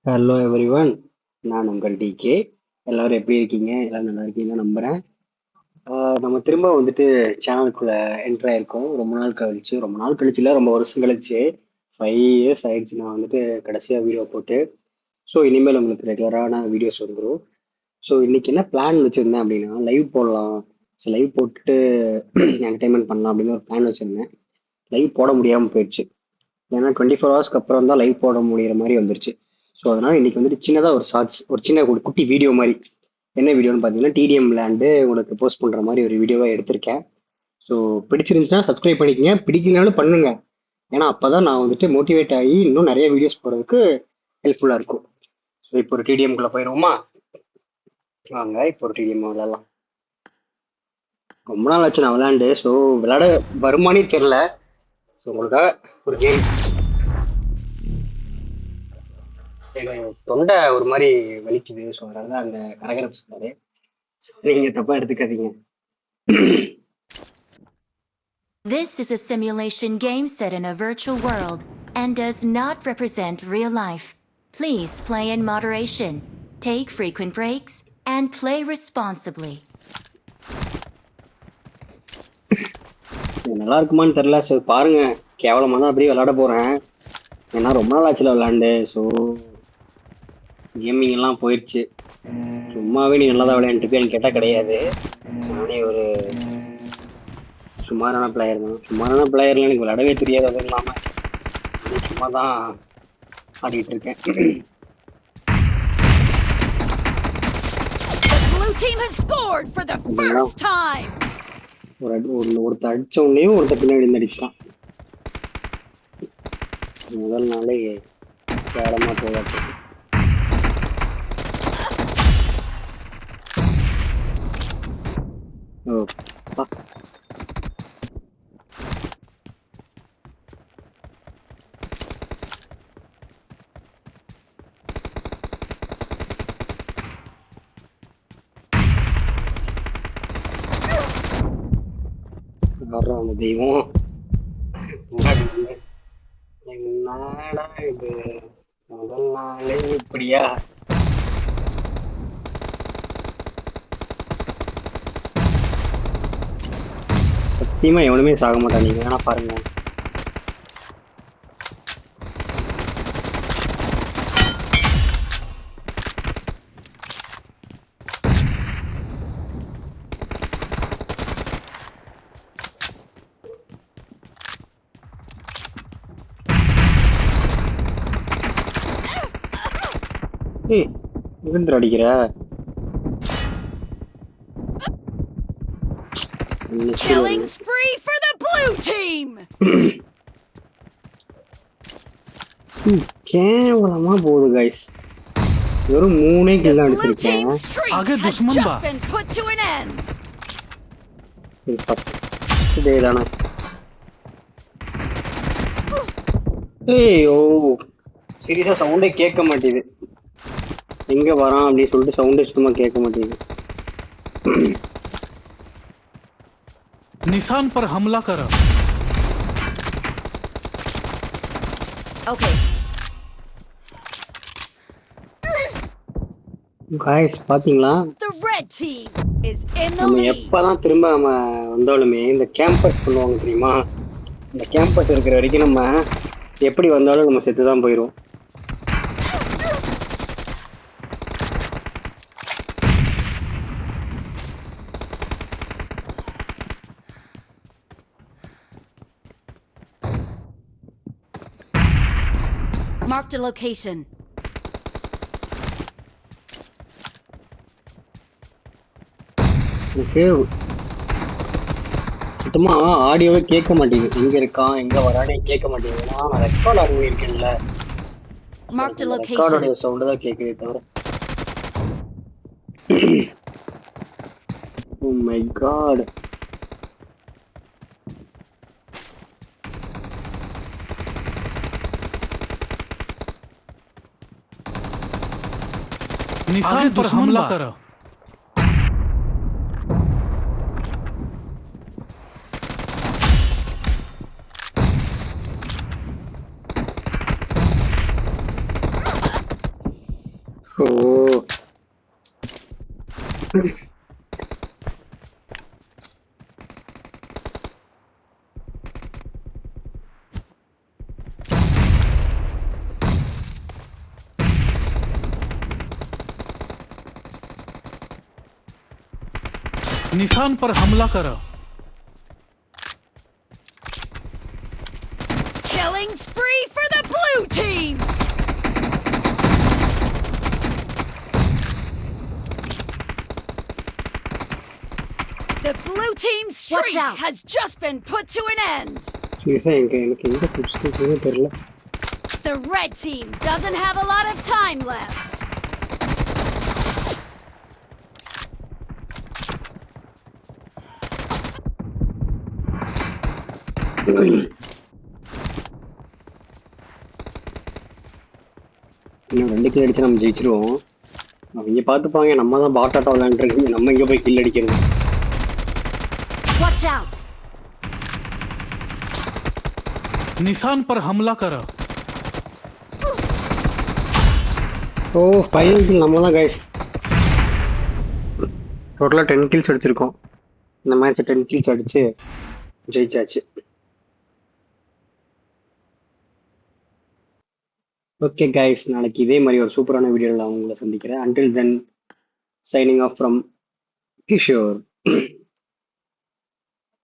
Hello everyone, நான் உங்கள் decay. எல்லாரும் எப்படி இருக்கீங்க? எல்லாரும் நல்லா இருக்கீங்கன்னு நம்புறேன். நம்ம திரும்ப வந்துட்டு சேனலுக்குள்ள என்டர் ஆயிருக்கோம். ரொம்ப நாள் கழிச்சு இல்லை, ரொம்ப வருஷம் கழிச்சு. 5 இயர்ஸ் ஆயிடுச்சு நான் வந்துட்டு கடைசியா வீடியோ போட்டு. ஸோ இனிமேல் உங்களுக்கு ரெகுலரான வீடியோஸ் வந்துடும். ஸோ இன்னைக்கு என்ன பிளான் வச்சிருந்தேன் அப்படின்னா, லைவ் போடலாம். ஸோ லைவ் போட்டுட்டு என்டர்டைன்மெண்ட் பண்ணலாம் அப்படின்னு ஒரு பிளான் வச்சிருந்தேன். லைவ் போட முடியாமல் போயிடுச்சு. ஏன்னா 24 ஹவர்ஸ்க்கு அப்புறம் தான் லைவ் போட முடியிற மாதிரி வந்துருச்சு. ஸோ அதனால இன்னைக்கு வந்துட்டு சின்னதாக ஒரு ஷார்ட்ஸ், ஒரு சின்ன ஒரு குட்டி வீடியோ மாதிரி. என்ன வீடியோன்னு பார்த்தீங்கன்னா, டிடிஎம் லேண்டு உங்களுக்கு போஸ்ட் பண்ணுற மாதிரி ஒரு வீடியோவாக எடுத்திருக்கேன். ஸோ பிடிச்சிருந்துச்சுன்னா சப்ஸ்கிரைப் பண்ணிக்கங்க, பிடிக்கலனாலும் பண்ணுங்க. ஏன்னா அப்பதான் நான் வந்துட்டு மோட்டிவேட் ஆகி இன்னும் நிறைய வீடியோஸ் போடுறதுக்கு ஹெல்ப்ஃபுல்லாக இருக்கும். ஸோ இப்போ ஒரு டிடிஎம்குள்ளே போயிடுவோமா? வாங்க இப்போ ஒரு டிடிஎம் விளையாடலாம். ரொம்ப நாள் ஆச்சு நான் விளையாண்டு. ஸோ விளையாட வருமானே தெரில. ஸோ உங்களுக்காக ஒரு கேம். எனக்கு தொண்டை ஒரு மாதிரி வலிக்குது. ஸோ அதனால தான் அந்த கரகரப்பு சொன்னாரு. நீங்க தப்பா எடுத்துக்காதீங்க. This is a simulation game set in a virtual world and does not represent real life. Please play in moderation, take frequent breaks, and play responsibly. நல்லா இருக்குமான்னு தெரியல. ஸோ பாருங்க, கேவலமா தான் அப்படியே விளையாட போறேன். ஏன்னா ரொம்ப நாள் ஆச்சுல விளையாண்டு. ஸோ கேமிங் எல்லாம் போயிடுச்சு. சும்மாவே நீ நல்லா தான் விளையாண்டுருப்பியான்னு கேட்டா கிடையாது. நானே ஒரு சுமாரான பிளேயர் தான். சுமாரான பிளேயர்ல எனக்கு விளையாடவே தெரியாது. அதுவும் இல்லாம சும்மா தான் ஆடிட்டு இருக்கேன். Blue team has scored for the first time. ஒருத்த அடிச்ச உடனேயும் ஒருத்த பின்னாடி இருந்து அடிச்சிட்டான். முதல் நாளே கேவலமா போகாது. ஓ வர்றோம் அந்த தெய்வம். என்னடா இது, முதல் நாளே இப்படியா? சத்தியமா எவனுமே சாக மாட்டான். நீங்க வேணா பாருங்க. ஏய், எங்கிருந்து அடிக்கிற? Killing spree for the blue team. கேவலமா போகுது கைஸ். வெறும் 3 கில் தான் அடிச்சிருக்கேன். आगे दुश्मन बा. Put to an end. First day தானே. ஏய் ஓ, சீரியஸா சவுண்டே கேட்க மாட்டேங்குது. எங்க வரான் அப்படின்னு சொல்லிட்டு சவுண்டே சுத்தமா கேட்க மாட்டேங்குது. निशान पर हमला करो. Okay. காய்ஸ் பாத்தீங்களா, The red team is in the நம்ம lead. எப்பதான் திரும்ப நம்ம வந்தாலுமே இந்த கேம்பஸ் பண்ணுவாங்க தெரியுமா? இந்த கேம்பஸ் இருக்கிற வரைக்கும் நம்ம எப்படி வந்தாலும் நம்ம செத்து தான் போயிடும். Marked a location. எனக்கு சுத்தமா ஆடியோவே கேட்க மாட்டேங்குது. எங்க இருக்கான் எங்க வரானே கேட்க மாட்டேங்குது. நான் ரெக்கார்ட் ஆன் பண்ணிருக்கேன்ல, Marked a ரெக்கார்டோடைய location. சவுண்ட் தான் கேட்குதே தவிர. Oh my god. निशान पर हमला करो. ஓ निशान पर हमला करो. Killing spree for the blue team! The blue team's Watch streak out. has just been put to an end. சீரியஸா எனக்கு எங்க பிடிச்சிருக்குன்னு தெரியல. The red team doesn't have a lot of time left. இன்னும் 2 கில் அடிச்சு நம்ம ஜெயிச்சிருவோம். அவங்க பார்த்துப்பாங்க, நம்ம தான் பாட்டாட்டா விளையாண்டுருக்கு, நம்ம இங்க போய் கில் அடிக்கிறது. Watch out! निशान पर हमला करो. ஓ ஃபைனல் கில் நம்ம தான் கைஸ். டோட்டலாக 10 கில்ஸ் அடிச்சிருக்கோம். இந்த மேட்ச் 10 கில்ஸ் அடிச்சு ஜெயிச்சாச்சு. ஓகே கைஸ், நாளைக்கு இதே மாதிரி ஒரு சூப்பரான வீடியோவில் உங்களை சந்திக்கிறேன். Until then, signing off from Kishore.